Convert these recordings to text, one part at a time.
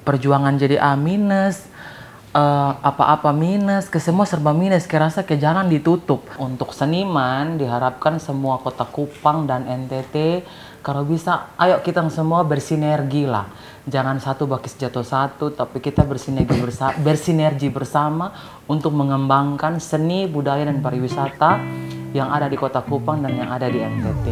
perjuangan jadi A minus, apa-apa minus, ke semua serba minus, kerasa ke jalan ditutup. Untuk seniman diharapkan semua kota Kupang dan NTT kalau bisa ayo kita semua bersinergi lah. Jangan satu bakis jatuh satu, tapi kita bersinergi bersama untuk mengembangkan seni, budaya dan pariwisata yang ada di kota Kupang dan yang ada di NTT.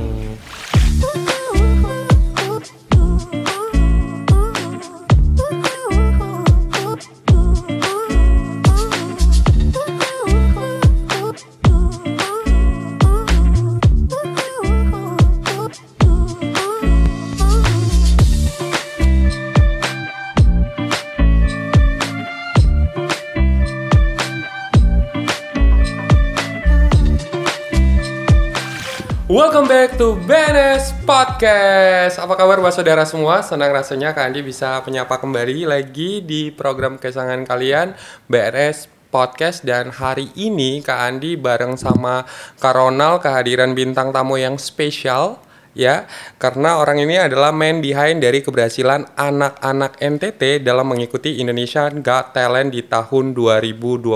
Welcome back to BNS Podcast. Apa kabar buat saudara semua? Senang rasanya Kak Andi bisa menyapa kembali lagi di program kesayangan kalian BNS Podcast. Dan hari ini Kak Andi bareng sama Kak Ronald kehadiran bintang tamu yang spesial. Ya, karena orang ini adalah man behind dari keberhasilan anak-anak NTT dalam mengikuti Indonesian Got Talent di tahun 2022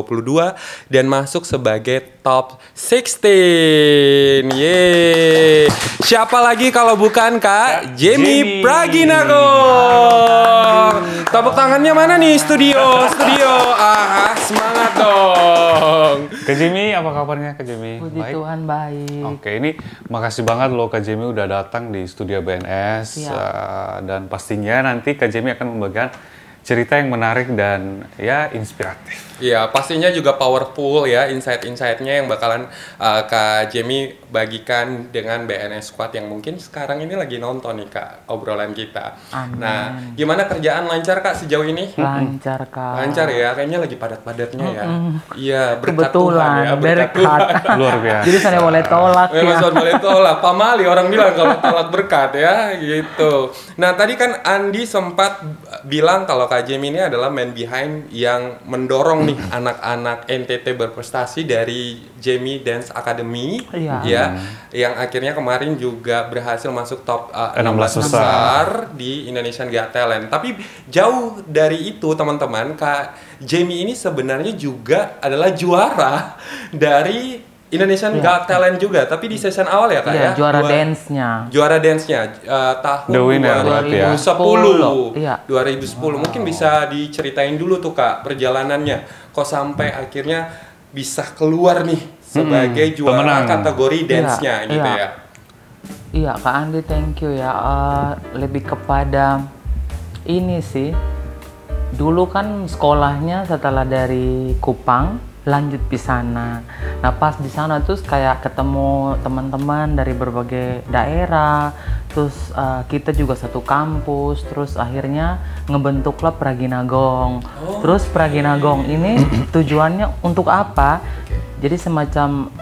dan masuk sebagai top 16. Yeay. Siapa lagi kalau bukan Kak Jamie Praginagong. Tepuk tangannya mana nih studio? Semangat dong. Kak Jamie, apa kabarnya Kak Jamie? Puji Tuhan baik. Oke, ini makasih banget loh Kak Jamie udah datang di studio BNS. Dan pastinya nanti Kak Jamie akan membagikan cerita yang menarik dan ya inspiratif. Iya, pastinya juga powerful ya insight-insightnya yang bakalan Kak Jamie bagikan dengan BNS Squad yang mungkin sekarang ini lagi nonton nih Kak obrolan kita. Amin. Nah, gimana kerjaan lancar Kak sejauh ini? Lancar Kak. Lancar ya, kayaknya lagi padat-padatnya ya. Iya, berkat Kebetulan, Tuhan ya, berkat Tuhan. Luar biasa. Jadi saya boleh tolak ya. Memang boleh tolak. Pamali orang bilang kalau tolak berkat ya, gitu. Nah, tadi kan Andi sempat bilang kalau Kak Jamie ini adalah man behind yang mendorong nih anak-anak NTT berprestasi dari Jamie Dance Academy, ya, yang akhirnya kemarin juga berhasil masuk top 16 besar di Indonesian Got Talent. Tapi jauh dari itu teman-teman, Kak Jamie ini sebenarnya juga adalah juara dari Indonesian Got Talent juga, tapi di season awal ya Kak ya? Juara dance-nya. Juara dance-nya tahun The winner, 2010. Iya. 2010. Mungkin bisa diceritain dulu tuh Kak perjalanannya. Kok sampai akhirnya bisa keluar nih sebagai juara pemenang kategori dance-nya gitu ya. Iya Kak Andi, thank you ya. Lebih kepada ini sih. Dulu kan sekolahnya setelah dari Kupang lanjut di sana. Nah pas di sana terus kayak ketemu teman-teman dari berbagai daerah, terus kita juga satu kampus, terus akhirnya ngebentuk klub Praginagong. Terus Praginagong ini tujuannya untuk apa? Jadi semacam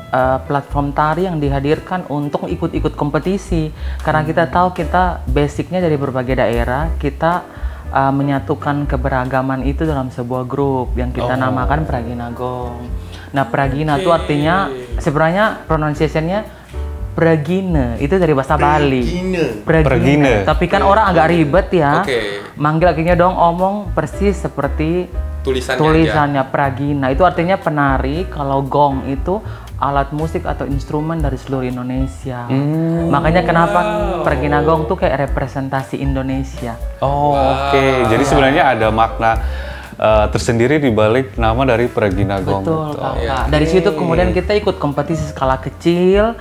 platform tari yang dihadirkan untuk ikut-ikut kompetisi. Karena kita tahu kita basicnya dari berbagai daerah, kita menyatukan keberagaman itu dalam sebuah grup yang kita namakan Praginagong. Nah, Pragina itu artinya sebenarnya pronunciation-nya Pragine, itu dari bahasa Bali. Pragine. Tapi kan orang agak ribet ya. Manggil akhirnya dong omong persis seperti tulisannya Pragina. Itu artinya penari, kalau gong itu alat musik atau instrumen dari seluruh Indonesia. Makanya kenapa Praginagong tuh kayak representasi Indonesia. Oke. Jadi sebenarnya ada makna tersendiri di balik nama dari Praginagong. Betul, Kakak. Dari situ kemudian kita ikut kompetisi skala kecil.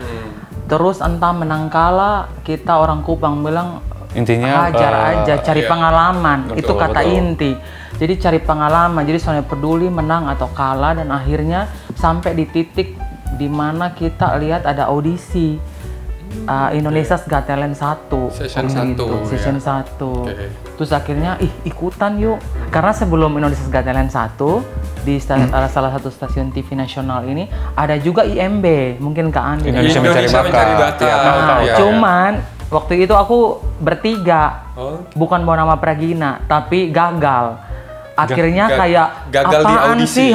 Terus entah menang kalah, kita orang Kupang bilang intinya hajar aja, cari pengalaman. Betul, itu kata inti. Jadi cari pengalaman, jadi soalnya peduli menang atau kalah, dan akhirnya sampai di titik di mana kita lihat ada audisi Indonesia's Got Talent 1 season 1. Terus akhirnya ikutan yuk, karena sebelum Indonesia's Got Talent 1 di salah satu stasiun TV nasional ini ada juga IMB, mungkin Kak Andi Indonesia Mencari Bakat. Cuman waktu itu aku bertiga, bukan bawa nama Pragina, tapi gagal. Akhirnya kayak gagal di apaan audisi. sih,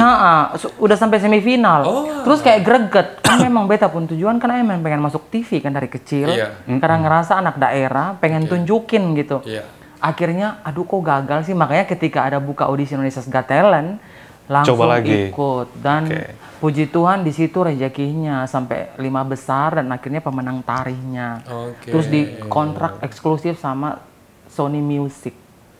udah sampai semifinal. Terus kayak greget. Kan memang beta pun tujuan kan emang pengen masuk TV kan dari kecil. Karena ngerasa anak daerah pengen tunjukin gitu. akhirnya aduh kok gagal sih, makanya ketika ada buka audisi Indonesia's Got Talent langsung Coba lagi. ikut dan puji Tuhan di situ rezekinya sampai 5 besar dan akhirnya pemenang tarihnya. Terus di kontrak eksklusif sama Sony Music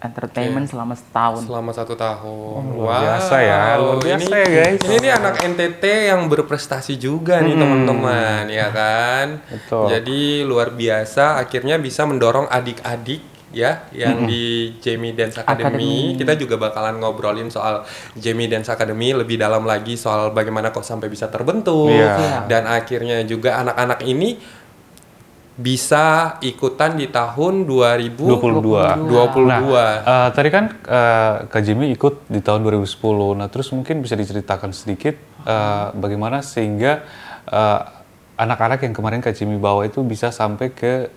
Entertainment selama setahun. Selama 1 tahun. Luar biasa ya, luar biasa ya guys. Ini anak NTT yang berprestasi juga nih teman-teman, ya kan? Betul. Jadi luar biasa, akhirnya bisa mendorong adik-adik ya yang di Jamie Dance Academy. Kita juga bakalan ngobrolin soal Jamie Dance Academy lebih dalam lagi, soal bagaimana kok sampai bisa terbentuk dan akhirnya juga anak-anak ini bisa ikutan di tahun 2022. Nah, tadi kan Kak Jamie ikut di tahun 2010. Nah, terus mungkin bisa diceritakan sedikit bagaimana sehingga anak-anak yang kemarin Kak Jamie bawa itu bisa sampai ke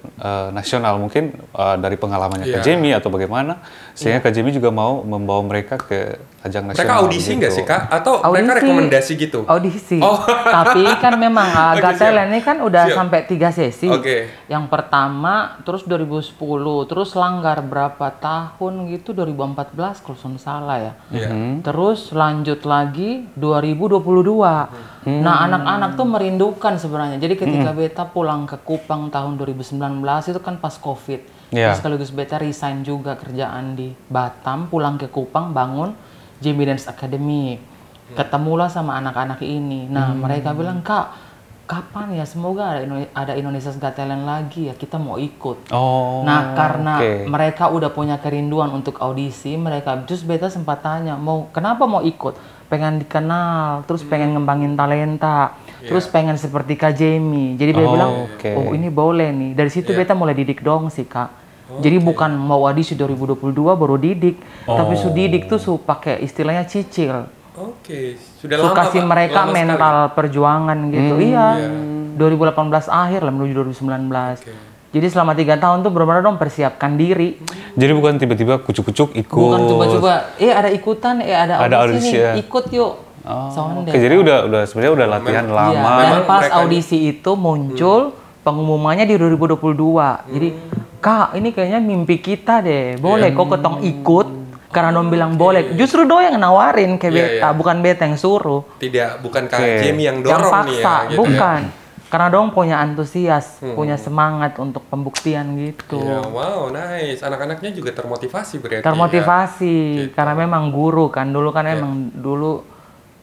nasional, mungkin dari pengalamannya Kak Jamie atau bagaimana sehingga Kak Jamie juga mau membawa mereka ke ajang nasional. Mereka audisi nggak gitu. sih Kak? Atau Audisi. mereka rekomendasi gitu? Audisi. Tapi kan memang Got Talent ini kan udah sampai 3 sesi. Yang pertama terus 2010, terus langgar berapa tahun gitu 2014 kalau saya salah ya. Terus lanjut lagi 2022. Nah, anak-anak tuh merindukan sebenarnya. Jadi ketika beta pulang ke Kupang tahun 2019 itu kan pas Covid. Terus sekaligus beta resign juga kerjaan di Batam, pulang ke Kupang bangun Jamie Dance Academy. Ketemulah sama anak-anak ini. Nah, mereka bilang, "Kak, kapan ya semoga ada Indonesia's Got Talent lagi ya, kita mau ikut." Nah, karena mereka udah punya kerinduan untuk audisi, mereka terus beta sempat tanya, kenapa mau ikut? Pengen dikenal, terus pengen ngembangin talenta, terus pengen seperti Kak Jamie. Jadi dia bilang, oh ini boleh nih. Dari situ beta mulai didik dong sih Kak. Jadi bukan mau audisi 2022 baru didik, tapi su didik tuh su pakai istilahnya cicil. Sudah su lama kasih Pak, mereka lama mental sekali. perjuangan gitu. 2018 akhir lah menuju 2019. Jadi selama 3 tahun tuh benar-benar dong persiapkan diri. Jadi bukan tiba-tiba kucuk-kucuk ikut. Bukan coba-coba, ada ikutan, ada audisi nih, ikut yuk. Jadi udah sebenarnya udah latihan lama. Dan pas audisi itu muncul pengumumannya di 2022. Jadi, Kak, ini kayaknya mimpi kita deh. Boleh kok ketong ikut. Karena dong bilang boleh. Justru do yang nawarin ke beta, bukan beta yang suruh. Bukan Kak Jamie yang dorong nih ya. Gitu bukan. Karena dong punya antusias, punya semangat untuk pembuktian gitu. Wow, nice. Anak-anaknya juga termotivasi berarti. Termotivasi, karena memang guru kan. Dulu kan emang dulu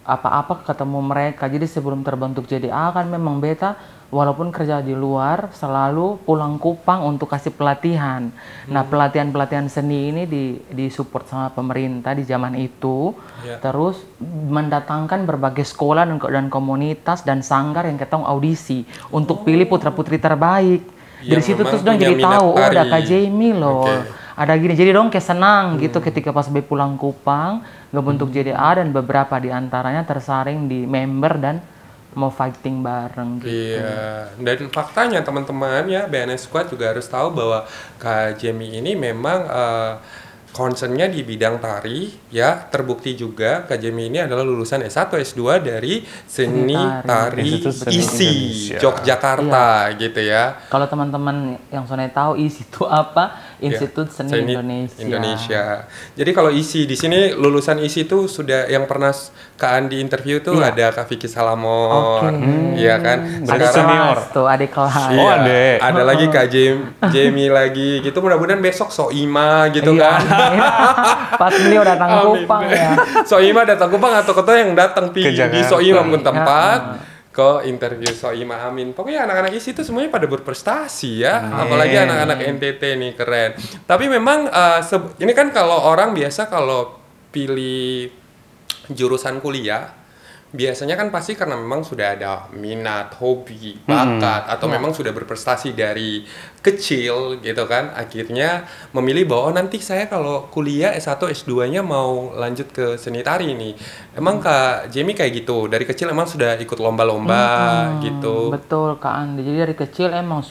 apa-apa ketemu mereka. Jadi sebelum terbentuk JDA kan memang beta walaupun kerja di luar selalu pulang Kupang untuk kasih pelatihan. Nah, pelatihan-pelatihan seni ini disupport sama pemerintah di zaman itu. Terus mendatangkan berbagai sekolah dan komunitas dan sanggar yang ketong audisi untuk pilih putra-putri terbaik. Dari situ terus dong jadi tahu, ada Kak Jamie loh. Ada gini, jadi dong kayak senang gitu ketika pas be pulang Kupang, ngebentuk JDA dan beberapa di antaranya tersaring di member dan mau fighting bareng gitu. Dan faktanya teman-teman ya, BNS Squad juga harus tahu bahwa Kak Jamie ini memang concernnya di bidang tari ya. Terbukti juga Kak Jamie ini adalah lulusan S1 S2 dari Seni Tari ISI Yogyakarta gitu ya. Kalau teman-teman yang sonai tahu ISI itu apa? Institut Seni Indonesia. Jadi kalau ISI di sini lulusan ISI itu sudah yang pernah Kak Andi interview tuh ada Kak Vicky Salamon, iya kan? Adik senior tuh, adik kelas. Ada lagi Kak Jamie lagi gitu. Mudah-mudahan besok Soima gitu kan. Pas beliau datang Kupang ya. Soima datang Kupang atau ketua yang datang di Soima pun tempat. Ke interview Soima, amin. Pokoknya anak-anak ISI itu semuanya pada berprestasi ya. Apalagi anak-anak NTT nih, keren. Tapi memang ini kan kalau orang biasa kalau pilih jurusan kuliah, biasanya kan pasti karena memang sudah ada minat, hobi, bakat, atau memang sudah berprestasi dari kecil gitu kan. Akhirnya memilih bahwa nanti saya kalau kuliah S1, S2-nya mau lanjut ke seni tari nih. Emang Kak Jamie kayak gitu? Dari kecil emang sudah ikut lomba-lomba gitu? Betul Kak Andi. Jadi dari kecil emang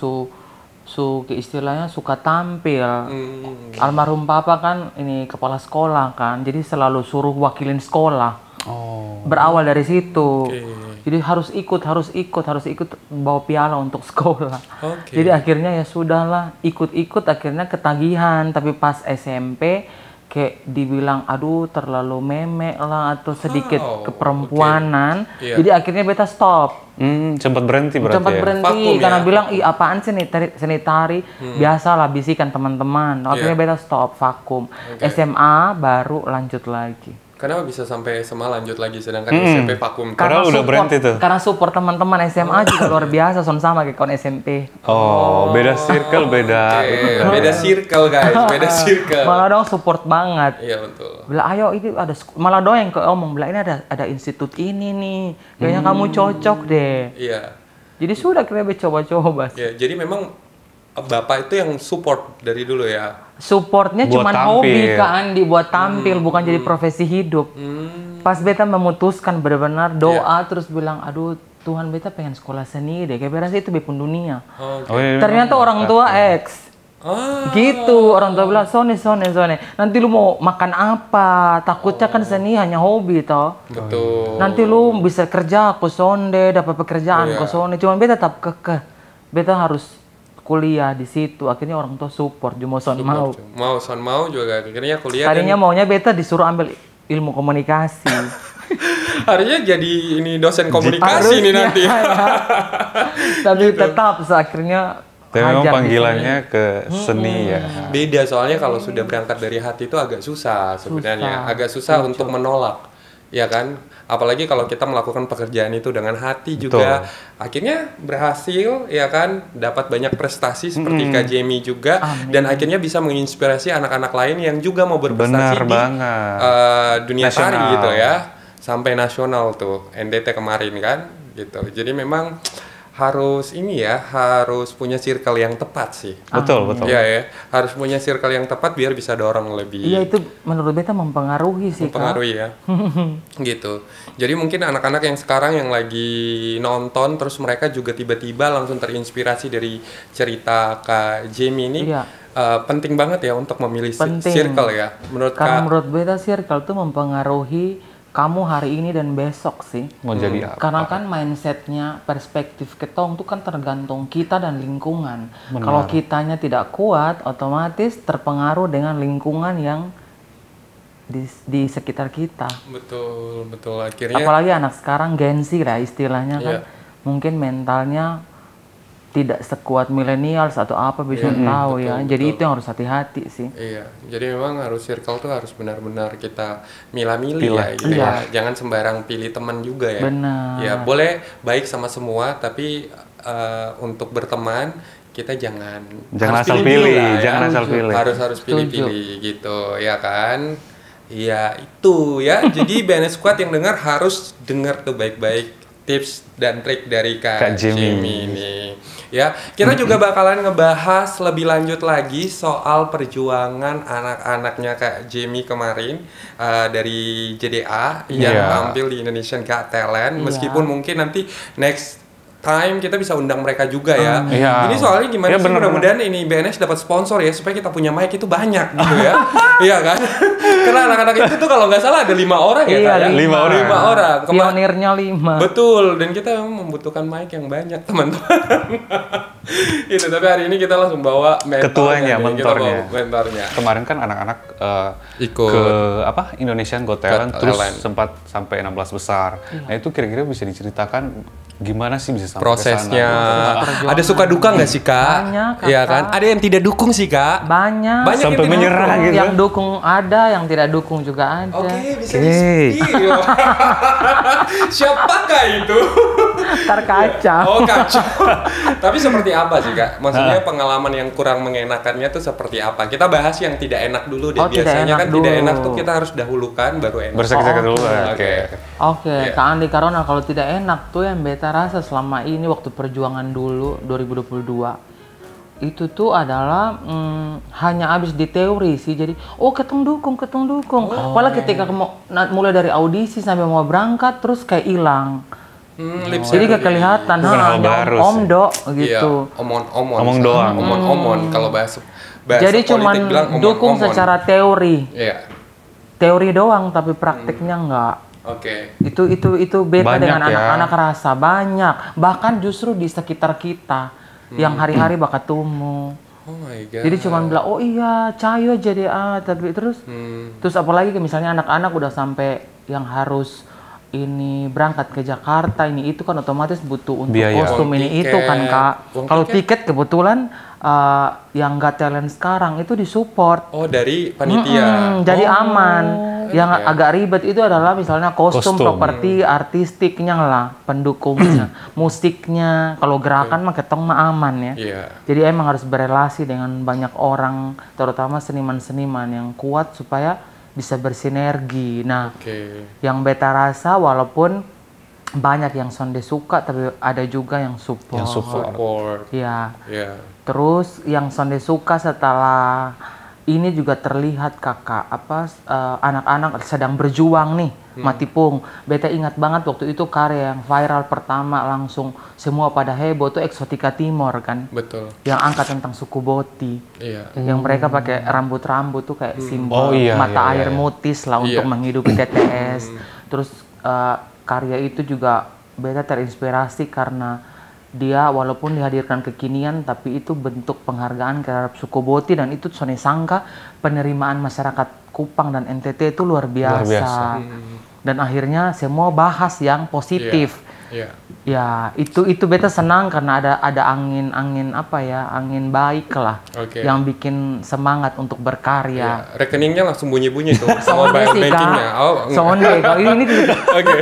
istilahnya suka tampil. Almarhum papa kan ini kepala sekolah kan, jadi selalu suruh wakilin sekolah. Berawal dari situ. Jadi harus ikut bawa piala untuk sekolah. Jadi akhirnya ya sudahlah, ikut akhirnya ketagihan. Tapi pas SMP kayak dibilang aduh terlalu memek lah atau sedikit keperempuanan. Jadi akhirnya beta stop. Sempat berhenti berarti. Sempat berhenti Vakum karena ya? bilang ih apaan sih seni tari biasalah bisikan teman-teman. Akhirnya beta stop, vakum. SMA baru lanjut lagi. Kenapa bisa sampai SMA lanjut lagi sedangkan SMP vakum? Karena udah berhenti tuh. Karena support teman-teman SMA juga luar biasa, sama kayak kawan SMP. Beda circle, beda. Beda circle guys, beda circle. Malah dong support banget. Iya betul. Bilang ayo ini ada malah dong yang ngomong bilang ini ada institut ini nih, kayaknya kamu cocok deh. Iya. Jadi sudah kita coba-coba. Ya, jadi memang Bapak itu yang support dari dulu ya? Supportnya Buat cuma tampil. hobi Kak Andi, buat tampil, bukan jadi profesi hidup. Pas beta memutuskan benar-benar doa terus bilang, aduh Tuhan beta pengen sekolah seni deh, kayak berasa itu bepun dunia. Ternyata orang tua X. Gitu, orang tua bilang, Sone, nanti lu mau makan apa? Takutnya kan seni hanya hobi toh. Betul. Nanti lu bisa kerja ke sonde, dapat pekerjaan ke sonde. Cuman beta tetap kekeh, beta harus kuliah di situ. Akhirnya orang tua support, cuma mau juga akhirnya kuliah. Tadinya maunya beta disuruh ambil ilmu komunikasi. Harusnya jadi ini dosen komunikasi ini nanti. Tapi tetap akhirnya tapi memang hajar di panggilannya ke seni ya. Beda soalnya kalau sudah berangkat dari hati itu agak susah sebenarnya. Agak susah untuk menolak. Ya kan? Apalagi kalau kita melakukan pekerjaan itu dengan hati juga. Akhirnya berhasil ya kan, dapat banyak prestasi seperti Kak Jamie juga. Dan akhirnya bisa menginspirasi anak-anak lain yang juga mau berprestasi di dunia tari gitu ya. Sampai nasional tuh, NDT kemarin kan gitu. Jadi memang harus harus punya circle yang tepat sih. Betul. Iya ya, harus punya circle yang tepat biar bisa dorong lebih. Iya, itu menurut beta mempengaruhi sih, mempengaruhi ya. Gitu. Jadi mungkin anak-anak yang sekarang yang lagi nonton terus mereka juga tiba-tiba langsung terinspirasi dari cerita Kak Jamie ini. Penting banget ya untuk memilih circle ya. Karena menurut beta circle tuh mempengaruhi kamu hari ini dan besok sih. Mau jadi apa? Karena kan mindsetnya, perspektif ketong tuh kan tergantung kita dan lingkungan. Kalau kitanya tidak kuat, otomatis terpengaruh dengan lingkungan yang di sekitar kita. Betul. Akhirnya. Apalagi anak sekarang Gen Z lah istilahnya kan. Mungkin mentalnya tidak sekuat millennials atau apa bisa tahu ya. Jadi itu yang harus hati-hati sih. Iya. Jadi memang harus circle tuh harus benar-benar kita milah-milih ya gitu ya. Jangan sembarang pilih teman juga ya. Benar. Ya, boleh baik sama semua tapi untuk berteman kita jangan asal pilih, harus pilih-pilih gitu ya kan. Iya, itu ya. Jadi BNS Squad yang dengar harus dengar tuh baik-baik tips dan trik dari Kak Jamie ini. Ya, kita juga bakalan ngebahas lebih lanjut lagi soal perjuangan anak-anaknya Kak Jamie kemarin dari JDA yang tampil di Indonesian Got Talent. Meskipun mungkin nanti next time kita bisa undang mereka juga ya. Ini soalnya gimana sih, mudah-mudahan ini BNS dapat sponsor ya supaya kita punya mic itu banyak gitu ya. Iya kan? Karena anak-anak itu tuh kalau nggak salah ada 5 orang ya. 5 orang. Pionirnya 5. Betul, dan kita memang membutuhkan mic yang banyak teman-teman. Itu, tapi hari ini kita langsung bawa ketuanya, mentornya. Kemarin kan anak-anak ikut ke Indonesian Got Talent terus sempat sampai 16 besar. Nah itu kira-kira bisa diceritakan gimana sih bisa sampai prosesnya? Ada suka duka nggak sih Kak? Banyak, Iya kan? Ada yang tidak dukung sih Kak? Banyak sampai menyerah gitu. Yang dukung ada, yang tidak dukung juga ada. Oke, bisa di-spill. Siapakah itu? Terkaca. Oh, kacau. Tapi seperti apa sih Kak? Maksudnya pengalaman yang kurang mengenakannya tuh seperti apa? Kita bahas yang tidak enak dulu deh. Biasanya kan tidak enak tuh kita harus dahulukan baru enak. Bersakit-sakit dulu. Oke, Kak Andi, karena kalau tidak enak tuh yang beta rasa selama ini waktu perjuangan dulu 2022 itu tuh adalah hanya habis di teori sih. Jadi ketong dukung. Padahal ketika mulai dari audisi sampai mau berangkat terus kayak hilang. Jadi gak kelihatan, Bukan hal hanya baru om sih. do Iya, gitu. Omong doang. Omon kalau bahasa Jadi politik cuman bilang dukung omon-omon. secara teori. Iya. Teori doang tapi praktiknya enggak. Oke. Itu beda Banyak dengan ya. anak-anak rasa banyak. Bahkan justru di sekitar kita yang hari-hari bakal tumbuh. Oh my god. Jadi cuman bilang, oh iya, cayo jadi tapi terus apalagi misalnya anak-anak udah sampai yang harus ini berangkat ke Jakarta ini itu kan otomatis butuh untuk Biaya. kostum Uang ini tiket. itu kan Kak. Uang Kalau tiket. tiket kebetulan yang Got Talent sekarang itu disupport. Oh, dari panitia. Jadi aman. Yang oke. agak ribet itu adalah misalnya kostum, Kostum. properti, artistiknya lah, pendukungnya, musiknya. Kalau gerakan mah ketong mah aman ya. Iya. Jadi emang harus berelasi dengan banyak orang, terutama seniman-seniman yang kuat supaya bisa bersinergi. Nah, Oke. yang beta rasa walaupun banyak yang sonde suka, tapi ada juga yang support. Yang support. Support. Iya. Iya. Terus yang sonde suka setelah ini juga terlihat kakak anak-anak sedang berjuang nih Matipung. Beta ingat banget waktu itu karya yang viral pertama langsung semua pada heboh tuh Exotica Timor kan, Betul. yang angkat tentang suku Boti. Iya. Yang mereka pakai rambut-rambut tuh kayak Oh, simbol iya, mata iya, air iya. mutis lah untuk Iya. menghidupi TTS. Terus karya itu juga beta terinspirasi karena dia walaupun dihadirkan kekinian tapi itu bentuk penghargaan terhadap suku Boti dan itu Sone sangka penerimaan masyarakat Kupang dan NTT itu luar biasa. Luar biasa. Dan akhirnya semua bahas yang positif. Iya. Ya, itu beta senang karena ada angin angin baik lah Oke. yang bikin semangat untuk berkarya. Iya. Rekeningnya langsung bunyi-bunyi tuh. Sonde Mobile sih bankingnya. Kak. Oh, enggak. Sonde Kak. Oke.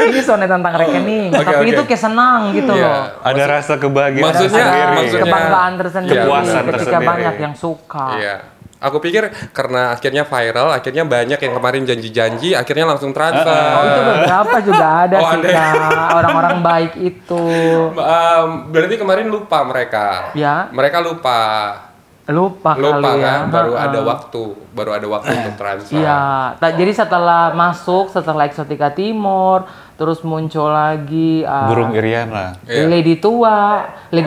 Ini sonde tentang rekening, Oke, tapi oke. itu kayak senang gitu Iya. loh. Ada rasa kebahagiaan Maksudnya- tersendiri. maksudnya- Kebanggaan tersendiri Kepuasan ketika tersendiri. banyak yang suka. Iya. Aku pikir karena akhirnya viral, akhirnya banyak yang kemarin janji-janji, akhirnya langsung transfer. Oh, itu beberapa juga ada Oh, sih ada ya? Kak, orang-orang baik itu. Berarti kemarin lupa mereka. Ya. Mereka lupa. Lupa kali kan? ya. Baru Ha-ha. ada waktu untuk transfer. Iya, jadi setelah Exotica Timor, terus muncul lagi Burung Iriana. Iya. Lady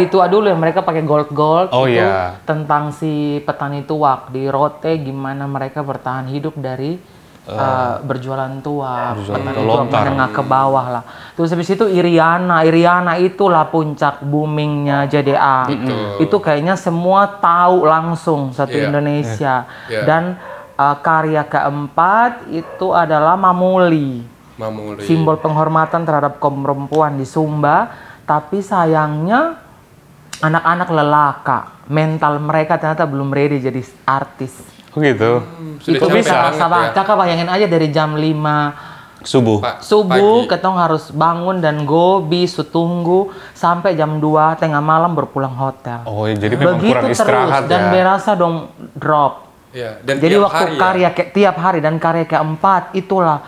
Tua dulu yang mereka pakai gold Oh, itu iya. tentang si petani tuak di Rote gimana mereka bertahan hidup dari berjualan tuak, berjualan petani tuak, tuak lontar. menengah ke bawah lah. Terus habis itu Iriana itulah puncak boomingnya JDA. Itu kayaknya semua tahu langsung satu Iya. Indonesia. Iya. Dan karya keempat itu adalah Mamuli. Mamuli. Simbol penghormatan terhadap kaum perempuan di Sumba, tapi sayangnya anak-anak lelaka, mental mereka ternyata belum ready jadi artis. Oh gitu. Sudah Itu capek bisa banget ya. Kakak bayangin aja dari jam 5 Subuh. subuh Pagi. ketong harus bangun dan go bisu tunggu sampai jam 2 tengah malam berpulang hotel. Oh, jadi memang Begitu kurang terus istirahat dan ya. berasa dong drop. Iya, dan Jadi tiap waktu hari karya tiap hari dan karya keempat itulah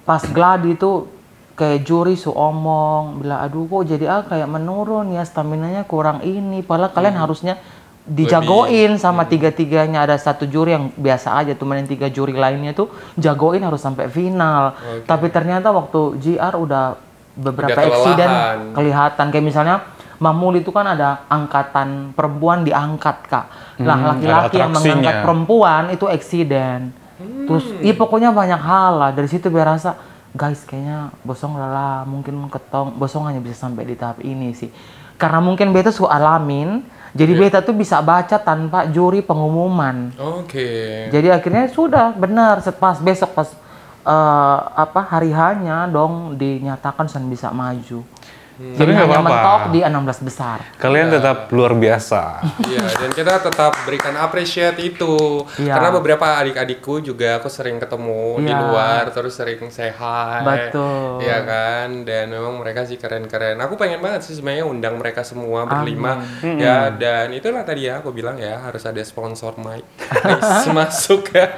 pas gladi itu kayak juri omong bilang aduh kok jadi kayak menurun ya staminanya kurang ini padahal kalian harusnya dijagoin sama tiga-tiganya. Ada satu juri yang biasa aja tuh, main 3 juri lainnya tuh jagoin harus sampai final. Tapi ternyata waktu GR udah beberapa Udah eksiden kelelahan. kelihatan kayak misalnya Mamul itu kan ada angkatan perempuan diangkat Kak. Lah laki-laki ada yang mengangkat atraksinya. perempuan itu eksiden. Terus iya pokoknya banyak hal lah. Dari situ berasa guys kayaknya bosong lah mungkin ketong bosong hanya bisa sampai di tahap ini sih. Karena mungkin beta su alamin. Jadi beta tuh bisa baca tanpa juri pengumuman. Oke. Jadi akhirnya sudah benar pas besok pas hari hanya dong dinyatakan Sen bisa maju. Jadi Tapi nggak hanya apa-apa. mentok di 16 besar. Kalian tetap luar biasa. Iya, dan kita tetap berikan appreciate itu. Iya. Karena beberapa adik-adikku juga aku sering ketemu di Iya. luar, terus sering say hi. Betul. Iya kan? Dan memang mereka sih keren-keren. Aku pengen banget sih sebenarnya undang mereka semua berlima. Ya, dan itulah tadi ya aku bilang ya, harus ada sponsor mic. Please masuk ya.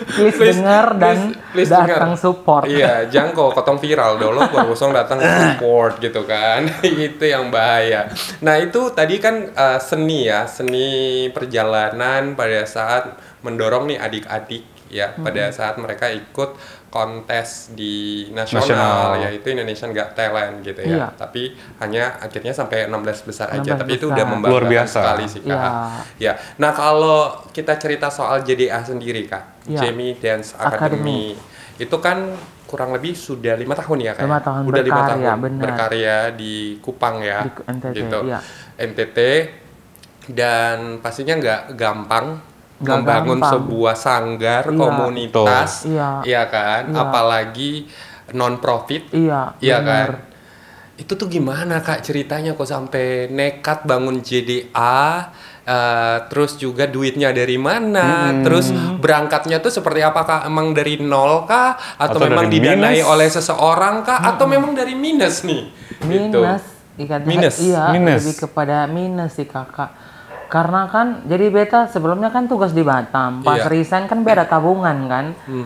Please dengar dan please datang dengar. support. Iya, jangkau kotong viral dulu baru kosong datang support gitu kan. Itu yang bahaya. Nah, itu tadi kan seni ya, seni perjalanan pada saat mendorong nih adik-adik ya pada saat mereka ikut kontes di nasional yaitu Indonesian Got Talent gitu ya. Iya. Tapi hanya akhirnya sampai 16 besar aja. 16 Tapi itu besar. udah membanggakan Luar biasa. sekali sih Kak. Iya. Ya. Nah, kalau kita cerita soal JDA sendiri Kak, Iya. Jamie Dance Academy itu kan kurang lebih sudah 5 tahun ya Kak. 5 tahun udah 5 berkarya, tahun benar. berkarya di Kupang ya. Di NTT, gitu. iya. NTT, dan pastinya nggak gampang Nggak membangun gampang. sebuah sanggar Iya. komunitas, Iya. iya kan, Iya. apalagi non profit, Iya, iya benar. kan. Itu tuh gimana Kak ceritanya kok sampai nekat bangun JDA, terus juga duitnya dari mana, terus berangkatnya tuh seperti apakah emang dari nol kah, atau memang dari didanai minus? oleh seseorang kah, atau memang dari minus nih? Gitu. Minus. Iya, Minus. lebih kepada minus sih kakak. Karena kan, jadi beta sebelumnya kan tugas di Batam. Pas Iya. resign kan beda tabungan kan.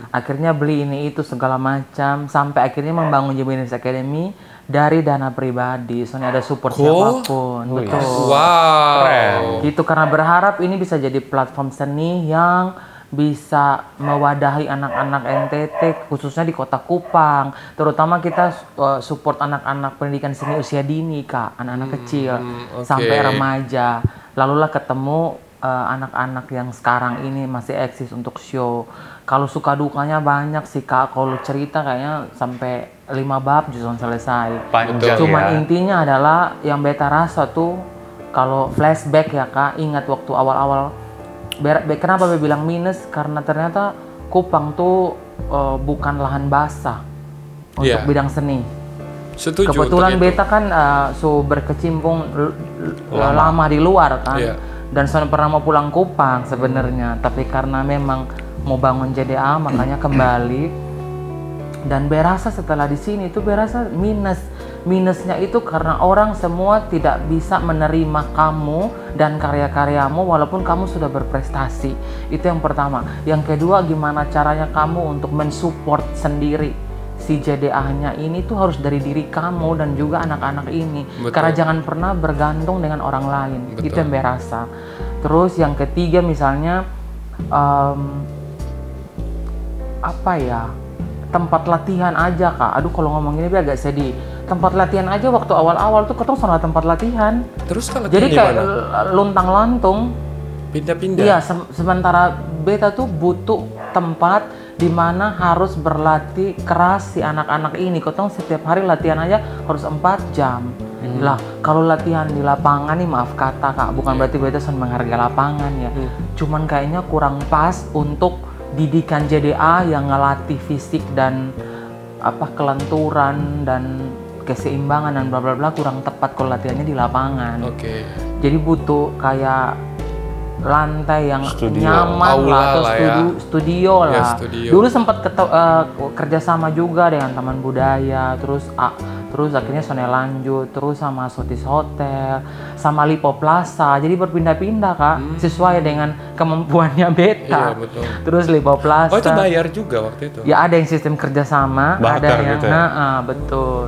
Akhirnya beli ini itu segala macam. Sampai akhirnya membangun Jeminis Academy dari dana pribadi. Soalnya ada support siapapun. Betul. Wow. Gitu, karena berharap ini bisa jadi platform seni yang bisa mewadahi anak-anak NTT khususnya di Kota Kupang. Terutama kita support anak-anak pendidikan seni usia dini Kak, anak-anak kecil oke. sampai remaja. Lalulah ketemu anak-anak yang sekarang ini masih eksis untuk show. Kalau suka dukanya banyak sih Kak, kalau cerita kayaknya sampai 5 bab justru selesai. Panjang Cuman ya. intinya adalah yang beta rasa tuh kalau flashback ya Kak, ingat waktu awal-awal kenapa beta bilang minus, karena ternyata Kupang tuh bukan lahan basah untuk Iya. bidang seni. Setuju. Kebetulan untuk itu. beta kan berkecimpung lama di luar kan, Iya. dan saya pernah mau pulang Kupang sebenarnya, tapi karena memang mau bangun JDA makanya kembali. Dan berasa setelah di sini itu berasa minusnya itu karena orang semua tidak bisa menerima kamu dan karya-karyamu walaupun kamu sudah berprestasi. Itu yang pertama. Yang kedua, gimana caranya kamu untuk mensupport sendiri si JDA-nya ini tuh harus dari diri kamu dan juga anak-anak ini. Betul. Karena jangan pernah bergantung dengan orang lain. Betul. Itu yang berasa. Terus yang ketiga misalnya apa ya, tempat latihan aja Kak. Aduh kalau ngomong gini agak sedih. Tempat latihan aja waktu awal-awal tuh ketemu sama tempat latihan. Terus kalau Jadi di kayak mana? luntang-lantung. Pindah-pindah. Iya, sementara beta tuh butuh tempat di mana harus berlatih keras si anak-anak ini. Ketemu setiap hari latihan aja harus 4 jam. Lah, kalau latihan di lapangan nih maaf kata Kak, bukan berarti beta senang menghargai lapangan ya. Cuman kayaknya kurang pas untuk didikan JDA yang ngelatih fisik dan kelenturan dan keseimbangan dan bla bla bla, kurang tepat kalau latihannya di lapangan. Oke. Jadi butuh kayak lantai yang Studio. nyaman Aula lah, atau lah ya. studio Ya, lah. studio. Dulu sempat kerjasama juga dengan Taman Budaya, terus akhirnya Sone lanjut, terus sama Sotis Hotel, sama Lipo Plaza. Jadi berpindah-pindah Kak, sesuai dengan kemampuannya beta. Iya, betul. Terus Lipo Plaza. Oh, itu bayar juga waktu itu? Ya ada yang sistem kerjasama, ada Barter yang gitu ya? betul.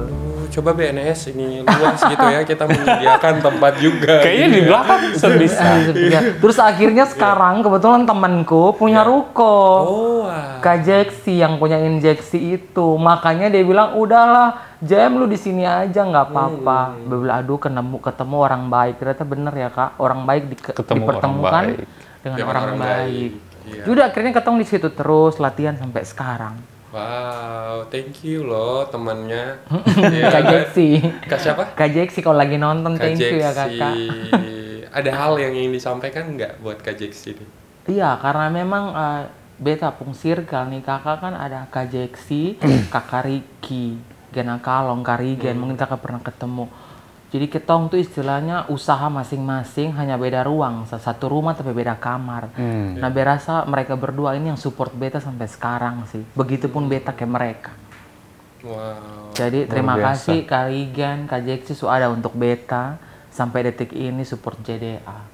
Coba BNS ini luas gitu ya, kita menyediakan tempat juga. Kayaknya di belakang sebisa. Ya. Terus akhirnya sekarang kebetulan temanku punya ruko. Oh, wah. Kak Jeksi yang punya injeksi itu, makanya dia bilang udahlah Jam lu di sini aja nggak apa-apa. Dia bilang aduh ketemu orang baik, ternyata bener ya Kak, orang baik Ketemu dipertemukan orang baik. dengan Dengan orang orang baik. Iya. Udah akhirnya ketemu di situ terus latihan sampai sekarang. Wow, thank you loh temannya. Kak Jeksi, Kak siapa? Kak Jeksi kalau lagi nonton Kak thank you ya Jeksi. Kakak. Ada hal yang ingin disampaikan nggak buat Kak Jeksi ini? Iya, karena memang beta pung circle nih kakak kan ada Kak Jeksi, Kakak Riki, Gena Kalong, Karigen, mungkin kakak pernah ketemu. Jadi ketong tuh istilahnya usaha masing-masing, hanya beda ruang, satu rumah tapi beda kamar. Nah berasa mereka berdua ini yang support beta sampai sekarang sih. Begitupun beta ke mereka. Wow. Jadi terima biasa. kasih Karigen, Kak Jeksi sudah ada untuk beta sampai detik ini support JDA.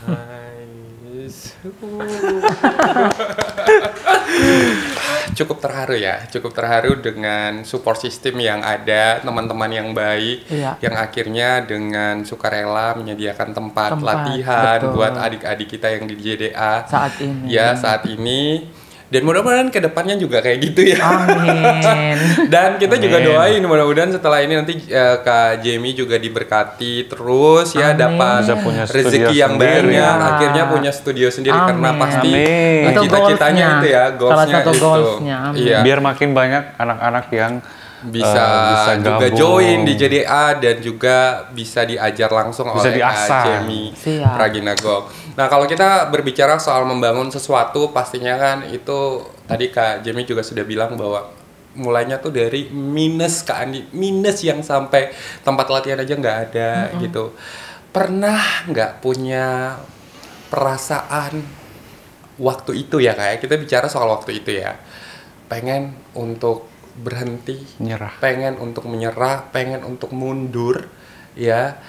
Nice. Cukup terharu dengan support system yang ada, teman-teman yang baik, Iya. yang akhirnya dengan sukarela menyediakan tempat Tempat, latihan betul. buat adik-adik kita yang di JDA. Saat ini. Ya, saat ini Dan mudah-mudahan kedepannya juga kayak gitu ya. Amin. Dan kita juga Amin. doain mudah-mudahan setelah ini nanti Kak Jamie juga diberkati terus ya, Amin. dapat Bisa punya rezeki studio yang sendiri. banyak, Ya. akhirnya punya studio sendiri karena Amin. pasti Amin. Itu cita-citanya goalsnya. itu ya, Salah goalsnya satu itu. goalsnya, amin. Iya. Biar makin banyak anak-anak yang Bisa juga gabung. join di JDA dan juga bisa diajar langsung Bisa oleh Kak diasah. Jamie Siap. Praginagong. Nah, kalau kita berbicara soal membangun sesuatu, pastinya kan itu tadi Kak Jamie juga sudah bilang bahwa mulainya tuh dari minus Kak Andi, minus yang sampai tempat latihan aja nggak ada gitu. Pernah nggak punya perasaan waktu itu ya, kayak kita bicara soal waktu itu ya, pengen untuk berhenti, Nyerah. pengen untuk menyerah, pengen untuk mundur, ya.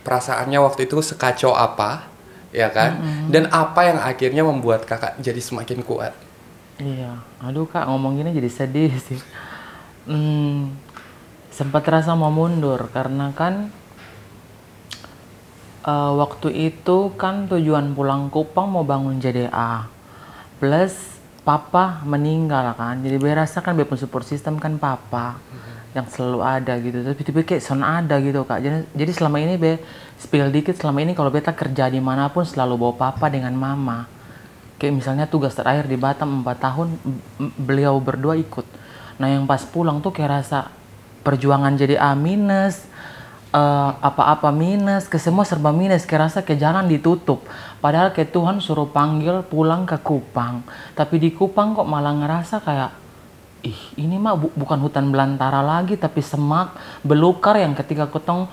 Perasaannya waktu itu sekacau apa, ya kan? Dan apa yang akhirnya membuat kakak jadi semakin kuat? Iya, aduh Kak, ngomong gini jadi sedih sih. Sempat rasa mau mundur karena kan waktu itu kan tujuan pulang Kupang mau bangun JDA. Plus papa meninggal kan, jadi berasa kan be pun support system kan papa yang selalu ada gitu. Tapi tiba kayak son ada gitu Kak. Jadi selama ini be spill dikit, selama ini kalau beta kerja dimanapun selalu bawa papa dengan mama. Kayak misalnya tugas terakhir di Batam 4 tahun, beliau berdua ikut. Nah yang pas pulang tuh kayak rasa perjuangan jadi A minus, apa-apa minus, ke semua serba minus, kayak rasa ke jalan ditutup. Padahal kayak Tuhan suruh panggil pulang ke Kupang. Tapi di Kupang kok malah ngerasa kayak, ih ini mah bukan hutan belantara lagi, tapi semak belukar yang ketika ketong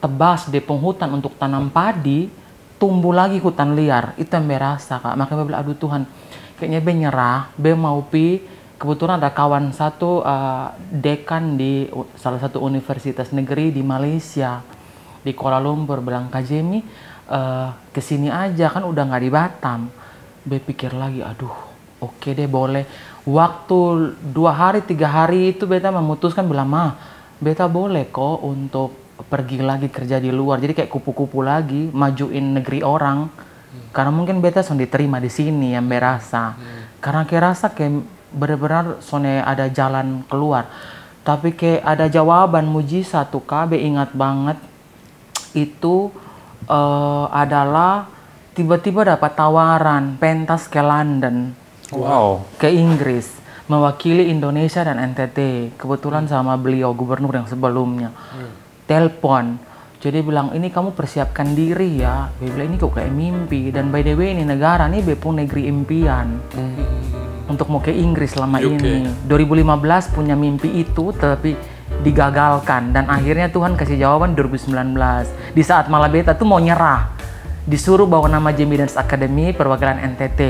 tebas di hutan untuk tanam padi, tumbuh lagi hutan liar. Itu yang berasa Kak. Makanya be bilang, aduh Tuhan, kayaknya be nyerah, be mau pi. Kebetulan ada kawan satu dekan di salah satu universitas negeri di Malaysia, di Kuala Lumpur, bilang Kak Jamie kesini aja kan udah nggak di Batam. Be pikir lagi, aduh oke deh boleh. Waktu 2 hari 3 hari itu beta memutuskan bilang, mah beta boleh kok untuk pergi lagi kerja di luar. Jadi kayak kupu-kupu lagi majuin negeri orang. Karena mungkin beta sudah diterima di sini yang berasa. Karena kayak rasa kayak benar-benar sone ada jalan keluar. Tapi kayak ada jawaban mujizat tuh Kak, be ingat banget itu adalah tiba-tiba dapat tawaran pentas ke London, Wow. ke Inggris, mewakili Indonesia dan NTT. Kebetulan sama beliau gubernur yang sebelumnya. Telepon. Jadi bilang, ini kamu persiapkan diri ya. Be bilang, ini kok kayak mimpi. Dan by the way ini negara nih be pun negeri impian. Untuk mau ke Inggris selama UK. ini. 2015 punya mimpi itu tapi digagalkan. Dan akhirnya Tuhan kasih jawaban 2019. Di saat malah beta tuh mau nyerah. Disuruh bawa nama Jamie Dance Academy perwakilan NTT.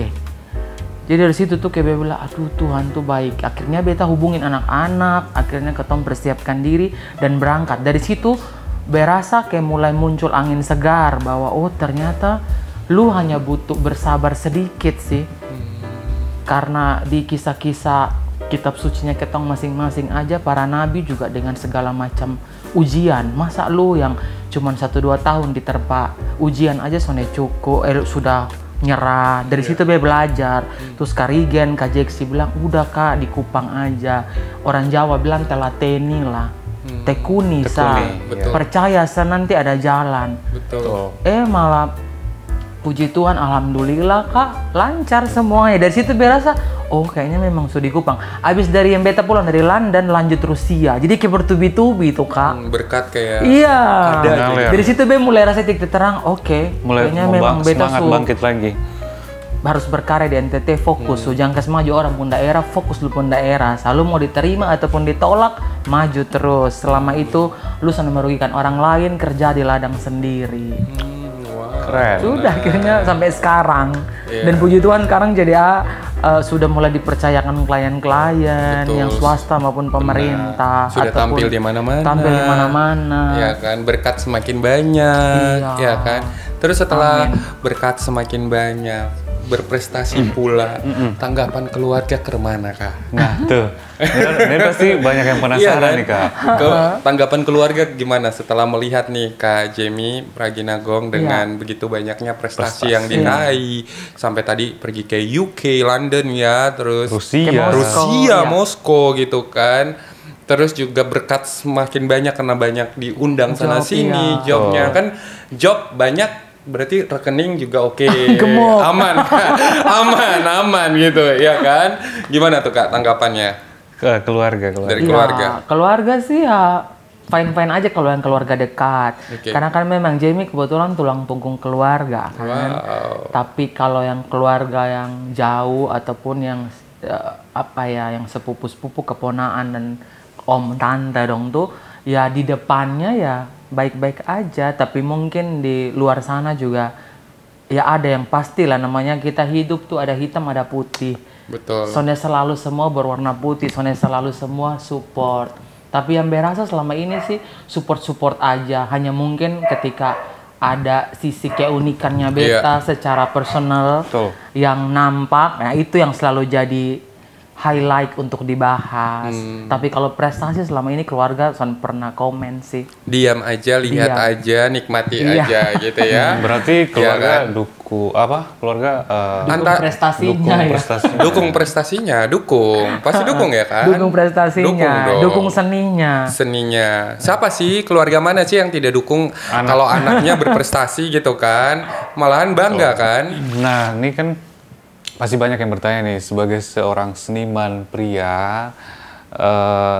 Jadi dari situ tuh kayak beta bilang, aduh Tuhan tuh baik. Akhirnya beta hubungin anak-anak. Akhirnya ketemu persiapkan diri dan berangkat. Dari situ berasa kayak mulai muncul angin segar. Bahwa oh ternyata lu hanya butuh bersabar sedikit sih. Karena di kisah-kisah kitab sucinya ketong masing-masing aja para nabi juga dengan segala macam ujian. Masa lu yang cuman 1-2 tahun diterpa ujian aja cukup sudah nyerah. Dari situ be belajar. Terus Karigen, Kak Jeksi bilang udah Kak di Kupang aja. Orang Jawa bilang telateni lah. Tekuni sa. betul. Percaya sa nanti ada jalan. Betul. Malah puji Tuhan, alhamdulillah Kak, lancar semuanya. Dari situ berasa, oh kayaknya memang sudah di Kupang. Abis dari yang beta pulang dari London, lanjut Rusia. Jadi kayak bertubi-tubi tuh Kak. Berkat kayak Iya. ada gitu. Dari situ be mulai rasa titik terang, oke. Mulai Kayaknya memang beta semangat bangkit lagi. harus berkarya di NTT, fokus. Jangan maju orang pun daerah, fokus lu pun daerah. Selalu mau diterima ataupun ditolak, maju terus. Selama itu lu senang merugikan orang lain, kerja di ladang sendiri. Keren. Sudah akhirnya sampai sekarang. Iya. Dan puji Tuhan sekarang jadi sudah mulai dipercayakan klien-klien Betul. yang swasta maupun pemerintah. Sudah ataupun tampil di mana-mana. Tampil di mana-mana. Ya kan, berkat semakin banyak, Iya. ya kan. Terus setelah Amin. berkat semakin banyak, berprestasi pula. Tanggapan keluarga kemana Kak? Nah tuh, ini pasti banyak yang penasaran nih Kak. Tanggapan keluarga gimana setelah melihat nih Kak Jamie Praginagong dengan begitu banyaknya prestasi yang diraih, sampai tadi pergi ke UK, London ya, terus Rusia, Moskow gitu kan. Terus juga berkat semakin banyak karena banyak diundang sana sini, jobnya kan job banyak, berarti rekening juga oke. Aman aman gitu ya kan. Gimana tuh Kak tanggapannya keluarga dari keluarga? Keluarga sih ya fine aja kalau yang keluarga dekat. Karena kan memang Jamie kebetulan tulang punggung keluarga kan. Tapi kalau yang keluarga yang jauh ataupun yang yang sepupu keponaan dan om tante dong tuh ya di depannya ya baik-baik aja, tapi mungkin di luar sana juga ya ada yang pastilah, namanya kita hidup tuh ada hitam ada putih. Betul. Soalnya selalu semua berwarna putih, soalnya selalu semua support. Tapi yang berasa selama ini sih support aja, hanya mungkin ketika ada sisi keunikannya beta secara personal yang nampak, nah itu yang selalu jadi highlight untuk dibahas. Tapi kalau prestasi selama ini keluarga pernah komen sih. Diam aja, lihat aja, nikmati aja gitu ya. Berarti keluarga keluarga dukung prestasinya dukung prestasinya, pasti dukung ya kan? Dukung prestasinya, dukung seninya. Siapa sih, keluarga mana sih yang tidak dukung kalau anaknya berprestasi gitu kan? Malahan bangga kan? Nah, ini kan pasti banyak yang bertanya nih, sebagai seorang seniman pria,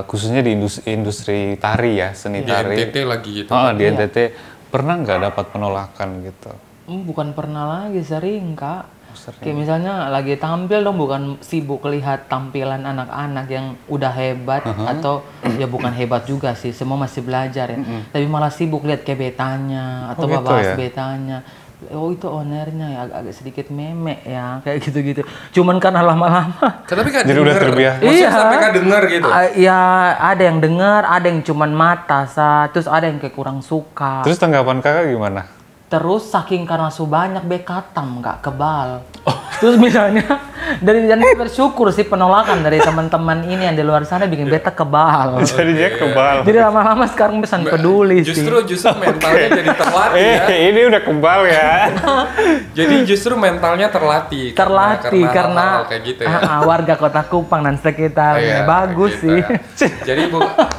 khususnya di industri tari ya, seni tari. Di NTT lagi gitu. Di NTT, pernah nggak dapat penolakan gitu? Bukan pernah lagi, sering Kak. Kayak misalnya lagi tampil dong, bukan sibuk lihat tampilan anak-anak yang udah hebat, atau ya bukan hebat juga sih, semua masih belajar ya. Tapi malah sibuk lihat kayak betanya, atau bahas betanya. Oh itu ownernya ya agak sedikit memek ya kayak gitu-gitu. Cuman karena lama-lama. Tapi kan jadi udah terbiasa. Maksudnya sampai kan denger gitu. Ya ada yang dengar, ada yang cuman mata terus ada yang kayak kurang suka. Terus tanggapan kakak gimana? Terus saking karena banyak bekatam nggak kebal. Terus misalnya dan bersyukur sih penolakan dari teman-teman ini yang di luar sana bikin beta kebal. Jadinya kebal. Jadi lama-lama sekarang pesan peduli sih. Justru mentalnya jadi terlatih ya. Ini udah kebal ya. Jadi justru mentalnya terlatih. Karena kayak gitu ya. Warga Kota Kupang dan sekitarnya bagus gitu sih.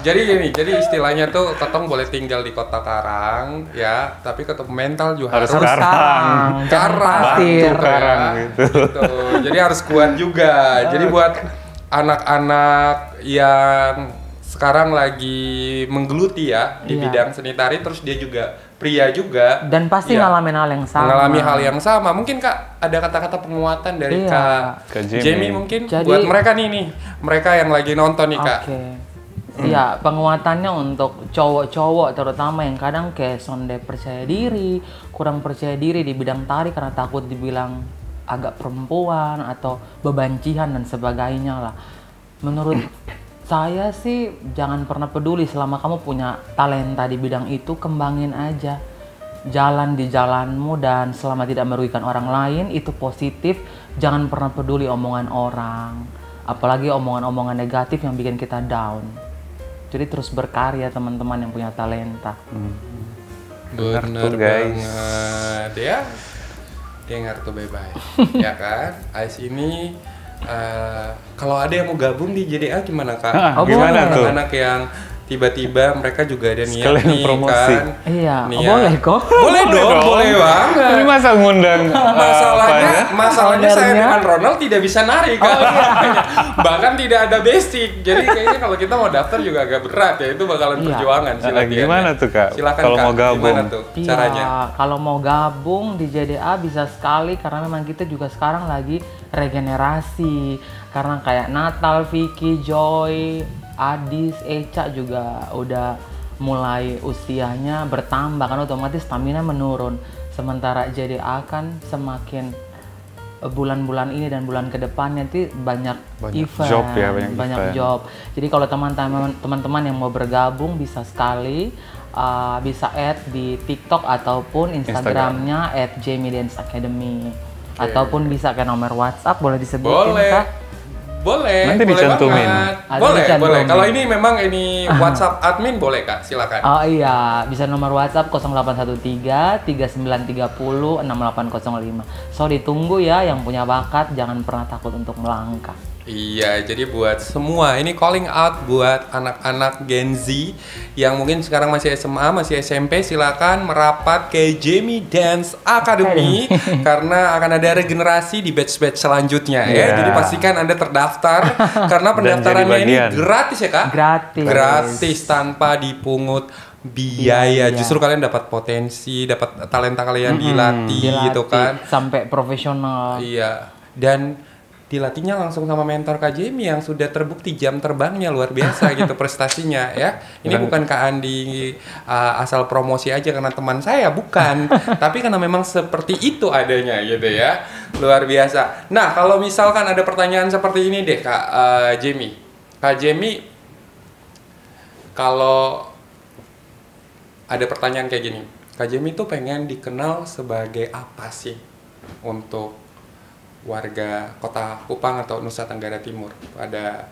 Jadi istilahnya tuh ketong boleh tinggal di Kota Karang ya, tapi ketemu mental juga harus Karang. Karang gitu. Jadi harus kuat juga. Jadi buat anak-anak yang sekarang lagi menggeluti ya di bidang seni tari, terus dia juga pria juga dan pasti ngalamin hal yang sama. Mengalami hal yang sama. Mungkin Kak ada kata-kata penguatan dari Kak Jamie mungkin buat mereka mereka yang lagi nonton nih Kak. Iya, penguatannya untuk cowok-cowok terutama yang kadang kayak sonde percaya diri, kurang percaya diri di bidang tari karena takut dibilang agak perempuan atau bebancihan dan sebagainya lah. Menurut saya sih jangan pernah peduli, selama kamu punya talenta di bidang itu, kembangin aja. Jalan di jalanmu dan selama tidak merugikan orang lain itu positif. Jangan pernah peduli omongan orang, apalagi omongan-omongan negatif yang bikin kita down. Jadi terus berkarya teman-teman yang punya talenta. Bener banget ya. Dengar tuh bye-bye. Ya kan? Ais ini kalau ada yang mau gabung di JDA gimana Kak? Gimana tuh? Anak-anak yang tiba-tiba mereka juga ada niat nih promosi. Kan. Iya, boleh kok. Boleh dong, boleh banget. Ini masa ngundang masalahnya saya dengan Ronald tidak bisa narik kan. Bahkan tidak ada basic. Jadi kayaknya kalau kita mau daftar juga agak berat ya. Itu bakalan perjuangan sih. Gimana tuh Kak? Silakan kalau Kak, mau gabung. Gimana tuh caranya? Kalau mau gabung di JDA bisa sekali, karena memang kita juga sekarang lagi regenerasi. Karena kayak Natal, Vicky, Joy, Adis, Eca juga udah mulai usianya bertambah kan, otomatis stamina menurun. Sementara JDA kan semakin bulan-bulan ini dan bulan kedepannya nanti banyak event, job ya, banyak job. Jadi kalau teman-teman yang mau bergabung bisa sekali bisa add di TikTok ataupun Instagramnya @JamieDanceAcademy. Ataupun bisa ke nomor WhatsApp, boleh disebutin Boleh. Kak? Boleh. Nanti boleh dicantumin. banget. Ada Boleh, dicantumin. boleh. Kalau ini memang ini WhatsApp admin boleh Kak, silakan. Oh iya, bisa nomor WhatsApp 0813 3930 6805. So ditunggu ya yang punya bakat, jangan pernah takut untuk melangkah. Iya, jadi buat semua ini calling out buat anak-anak Gen Z yang mungkin sekarang masih SMA, masih SMP, silakan merapat ke Jamie Dance Academy karena akan ada regenerasi di batch-batch selanjutnya ya. Yeah. Jadi pastikan Anda terdaftar karena pendaftarannya ini bagian. gratis ya Kak? Gratis. Gratis tanpa dipungut biaya. Justru kalian dapat potensi, dapat talenta kalian dilatih gitu kan. Sampai profesional. Iya, dan dilatihnya langsung sama mentor Kak Jamie yang sudah terbukti jam terbangnya luar biasa gitu prestasinya ya. Ini bukan Kak Andi asal promosi aja karena teman saya, bukan. Tapi karena memang seperti itu adanya gitu ya. Luar biasa. Nah, kalau misalkan ada pertanyaan seperti ini deh Kak Jamie. Kak Jamie, kalau ada pertanyaan kayak gini, Kak Jamie tuh pengen dikenal sebagai apa sih untuk warga Kota Kupang atau Nusa Tenggara Timur pada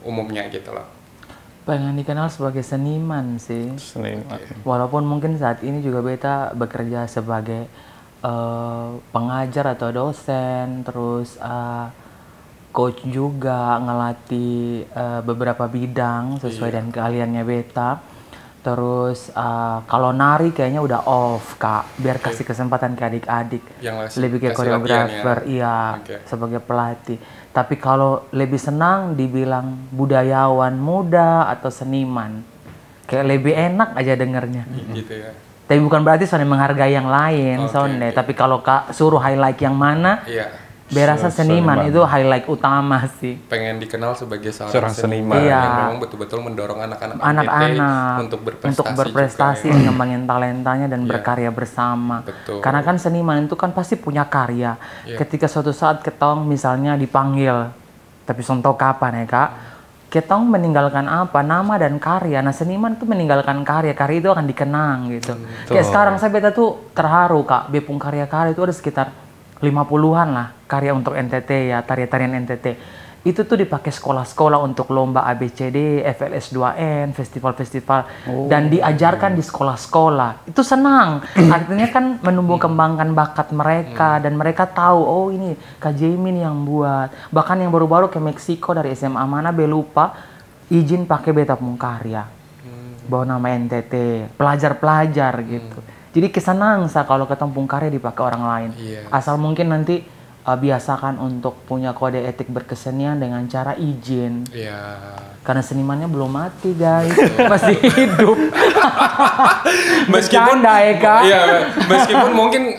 umumnya gitu loh? Pengen dikenal sebagai seniman sih. Seniman. Walaupun mungkin saat ini juga beta bekerja sebagai pengajar atau dosen, terus coach juga, ngelatih beberapa bidang sesuai dengan keahliannya beta. Terus kalau nari kayaknya udah off Kak, biar kasih kesempatan ke adik-adik. Lebih ke koreografer, iya, sebagai pelatih. Tapi kalau lebih senang dibilang budayawan muda atau seniman, kayak lebih enak aja dengernya. Gitu ya. Tapi bukan berarti soalnya menghargai yang lain, soalnya. Tapi kalau Kak suruh highlight yang mana, berasa seniman itu highlight utama sih. Pengen dikenal sebagai seorang seniman yang memang betul-betul mendorong anak-anak untuk berprestasi, mengembangin talentanya dan berkarya bersama. Betul. Karena kan seniman itu kan pasti punya karya. Ketika suatu saat ketong misalnya dipanggil, tapi sontok kapan ya Kak? Ketong meninggalkan apa? Nama dan karya. Nah seniman itu meninggalkan karya itu akan dikenang gitu. Kayak sekarang saya beta tuh terharu Kak, bepung karya-karya itu ada sekitar 50-an lah karya untuk NTT ya, tarian-tarian NTT. Itu tuh dipakai sekolah-sekolah untuk lomba ABCD, FLS 2N, festival-festival dan diajarkan di sekolah-sekolah. Itu senang. Artinya kan menumbuh kembangkan bakat mereka dan mereka tahu oh ini Kak Jamie yang buat. Bahkan yang baru-baru ke Meksiko dari SMA mana lupa izin pakai beta pung karya. Bawa nama NTT, pelajar-pelajar gitu. Jadi kesenang kalau ketemu karya dipakai orang lain. Asal mungkin nanti biasakan untuk punya kode etik berkesenian dengan cara izin. Karena senimannya belum mati guys, masih hidup. meskipun meskipun mungkin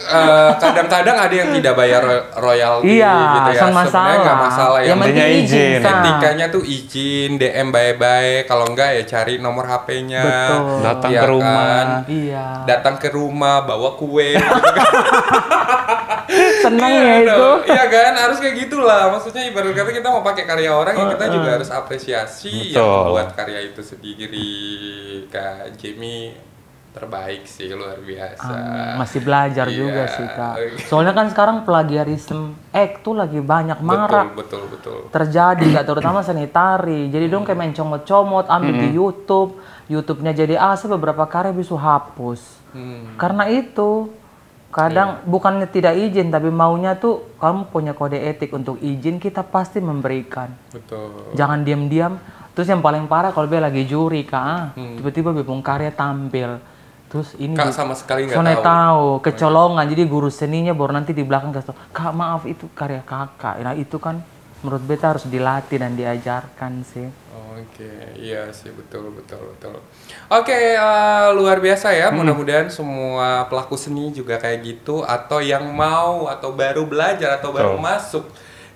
kadang-kadang ada yang tidak bayar royalti gitu ya. Sebenarnya nggak masalah. Yang penting izin. Etikanya tuh izin, DM bye-bye. Kalau enggak ya cari nomor HP-nya. Datang ke rumah. Datang ke rumah bawa kue. Gitu kan. Senang ya itu. Iya kan, harus kayak gitulah. Maksudnya ibarat kata kita mau pakai karya orang ya kita juga harus apresiasi yang membuat karya itu sendiri. Kak Jamie terbaik sih, luar biasa. Masih belajar juga sih Kak. Soalnya kan sekarang plagiarism tuh lagi banyak marak. Betul. Terjadi nggak terutama seni tari. Jadi dong kayak main comot-comot ambil di YouTube-nya jadi beberapa karya bisa hapus. Karena itu kadang bukannya tidak izin, tapi maunya tuh kamu punya kode etik untuk izin, kita pasti memberikan. Betul. Jangan diam-diam. Terus yang paling parah kalau dia lagi juri Kak, tiba-tiba bepung karya tampil. Terus ini Kak sama sekali nggak tahu, kecolongan. Jadi guru seninya baru nanti di belakang kasih tahu, Kak maaf itu karya kakak. Nah itu kan menurut beta harus dilatih dan diajarkan sih. Oke, iya sih betul. Oke, luar biasa ya. Mudah-mudahan semua pelaku seni juga kayak gitu, atau yang mau atau baru belajar atau baru masuk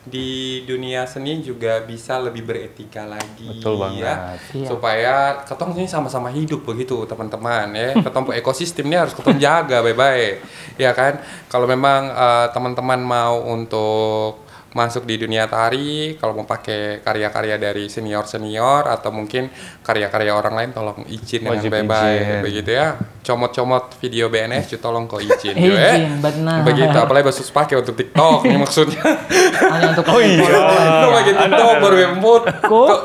di dunia seni juga bisa lebih beretika lagi. Betul banget. Ya. Supaya ketong ini sama-sama hidup begitu teman-teman ya. Ketong ekosistemnya harus ketong jaga baik-baik. Ya kan? Kalau memang teman-teman mau untuk masuk di dunia tari, kalau mau pakai karya-karya dari senior-senior atau mungkin karya-karya orang lain tolong izin dengan Wajib baik-baik izin. begitu ya. Comot-comot video BNS tolong kok izin juga Izin, benar. begitu, apalagi bagus pakai untuk TikTok nih maksudnya. Hanya untuk Itu pakai TikTok baru emput. Kok?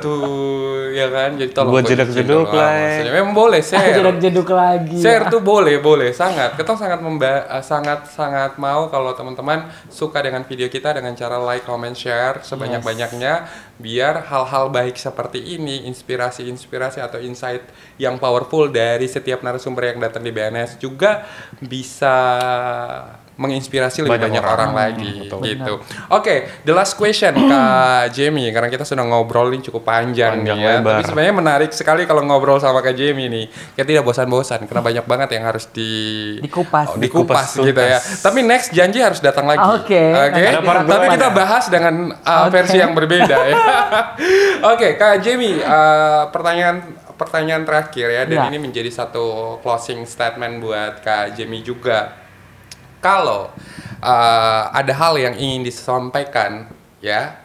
Tuh ya kan, jadi tolong Buat kok izin jedak-jeduk dong, lah. maksudnya. Memang boleh share. jeduk lagi. Share tuh boleh sangat. Kita sangat mau kalau teman-teman suka dengan video kita dengan cara like, comment, share sebanyak-banyaknya biar hal-hal baik seperti ini, inspirasi atau insight yang powerful dari setiap narasumber yang datang di BNS juga bisa menginspirasi lebih banyak orang lagi gitu. Oke, the last question Kak Jamie, karena kita sudah ngobrol ini cukup panjang nih ya. lebar. Tapi sebenarnya menarik sekali kalau ngobrol sama Kak Jamie nih. Kita tidak bosan-bosan karena banyak banget yang harus Dikupas. dikupas gitu ya. Tapi next janji harus datang lagi. Oke. Tapi kita bahas dengan versi yang berbeda ya. Oke, Kak Jamie, pertanyaan terakhir ya, dan ini menjadi satu closing statement buat Kak Jamie juga. Kalau ada hal yang ingin disampaikan ya,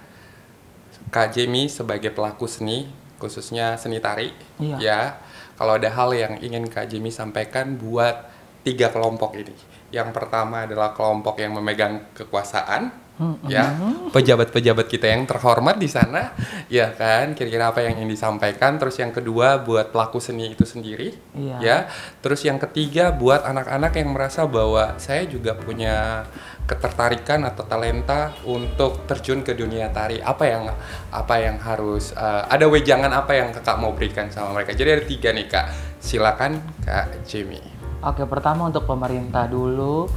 Kak Jamie sebagai pelaku seni, khususnya seni tari, ya, kalau ada hal yang ingin Kak Jamie sampaikan buat 3 kelompok ini. Yang pertama adalah kelompok yang memegang kekuasaan, ya, pejabat-pejabat kita yang terhormat di sana, ya kan, kira-kira apa yang ingin disampaikan. Terus yang kedua buat pelaku seni itu sendiri, ya. Terus yang ketiga buat anak-anak yang merasa bahwa saya juga punya ketertarikan atau talenta untuk terjun ke dunia tari. Apa yang harus ada wejangan apa yang Kakak mau berikan sama mereka. Jadi ada 3 nih Kak. Silakan Kak Jamie. Oke, pertama untuk pemerintah dulu.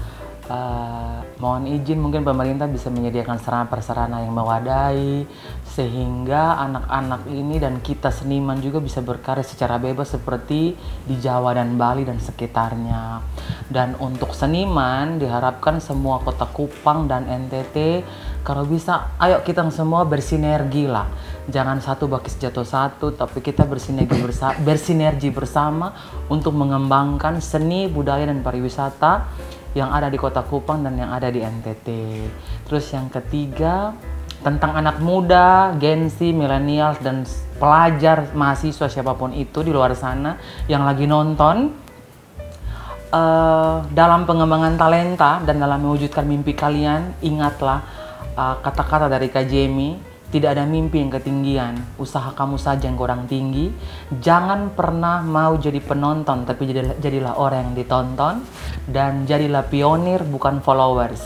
Mohon izin, mungkin pemerintah bisa menyediakan sarana-prasarana yang mewadai sehingga anak-anak ini dan kita seniman juga bisa berkarya secara bebas seperti di Jawa dan Bali dan sekitarnya. Dan untuk seniman diharapkan semua kota Kupang dan NTT kalau bisa ayo kita semua bersinergi lah. Jangan satu bakis jatuh satu, tapi kita bersinergi bersama untuk mengembangkan seni, budaya dan pariwisata yang ada di Kota Kupang dan yang ada di NTT. Terus yang ketiga, tentang anak muda, Gen Z, milenial dan pelajar, mahasiswa siapapun itu di luar sana yang lagi nonton, dalam pengembangan talenta dan dalam mewujudkan mimpi kalian, ingatlah kata-kata dari Kak Jamie, tidak ada mimpi yang ketinggian, usaha kamu saja yang kurang tinggi. Jangan pernah mau jadi penonton, tapi jadilah orang yang ditonton. Dan jadilah pionir, bukan followers.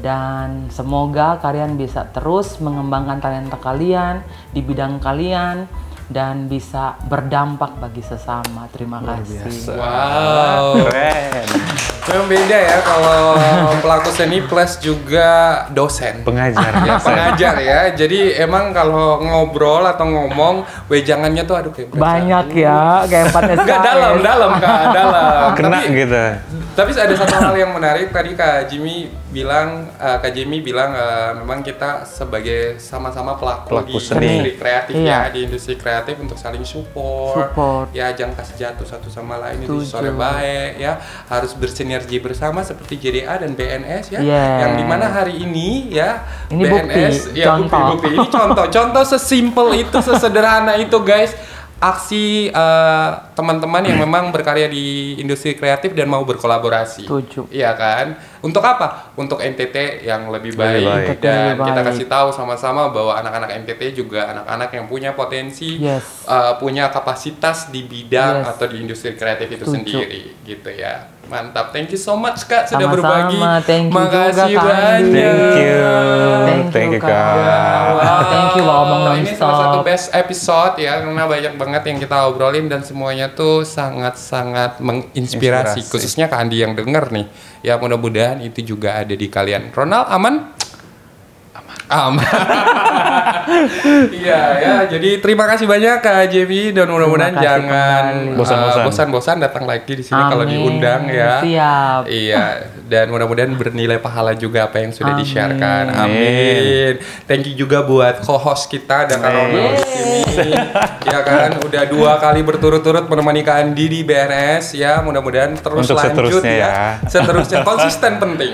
Dan semoga kalian bisa terus mengembangkan talenta kalian di bidang kalian dan bisa berdampak bagi sesama. Terima kasih. Wow. Keren. Memang beda ya kalau pelaku seni plus juga dosen. Pengajar. Ya, pengajar ya. Jadi emang kalau ngobrol atau ngomong wejangannya tuh aduh kayak berasa. Banyak ya, kayak 4 SKS. Enggak dalam Kak, dalam. Kena gitu. Tapi ada satu hal yang menarik tadi Kak Jamie bilang memang kita sebagai sama-sama pelaku di seni. industri kreatif Iya. ya, di industri kreatif untuk saling support. Ya, jangan kasih jatuh satu sama lain itu sore baik ya. Harus bersinergi bersama seperti JDA dan BNS ya. Yang dimana hari ini ya ini BNS bukti, ya bukti. Ini contoh sesimpel itu, sesederhana itu guys. Aksi teman-teman yang memang berkarya di industri kreatif dan mau berkolaborasi. Iya kan? Untuk apa? Untuk NTT yang lebih baik. Dan kita kasih tahu sama-sama bahwa anak-anak NTT juga anak-anak yang punya potensi, punya kapasitas di bidang atau di industri kreatif itu sendiri, gitu ya. Mantap, thank you so much Kak sudah berbagi. Makasih banyak. Thank you Kak. Thank you Omong Ini salah satu best episode ya, karena banyak banget yang kita obrolin dan semuanya tuh sangat-sangat menginspirasi. Khususnya Kak Andi yang denger nih. Ya mudah-mudahan itu juga ada di kalian. Ronald aman? Aman. Iya ya, jadi terima kasih banyak Kak Jamie dan mudah-mudahan Terima kasih jangan kembali. bosan-bosan datang lagi di sini kalau Amin. diundang ya. Siap. Iya, dan mudah-mudahan bernilai pahala juga apa yang sudah Amin. di-sharekan. Amin. Thank you juga buat co-host kita ada Kak Ronald di sini. Ya kan, udah 2 kali berturut-turut menemani Kak Andi di BNS ya. Mudah-mudahan terus Untuk lanjut seterusnya ya. Seterusnya konsisten penting.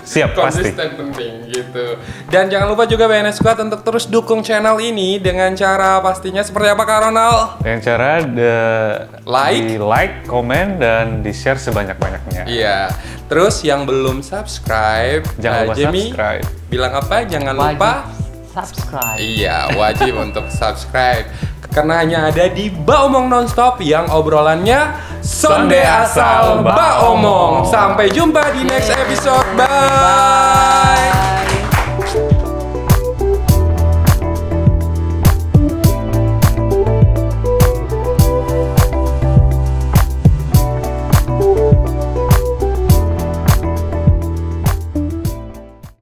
Siap, pasti. Konsisten penting gitu. Dan jangan lupa juga BNS Squad untuk terus dukung channel ini dengan cara pastinya seperti apa Kak Ronald? Dengan cara Like. di like, komen, dan di share sebanyak-banyaknya. Iya. Terus yang belum subscribe, Jangan lupa Jamie subscribe. bilang apa? Jangan Wajib lupa. subscribe. Iya, wajib untuk subscribe. Karena hanya ada di Ba Omong Nonstop yang obrolannya sonde asal Ba Omong. Sampai jumpa di next episode. Bye.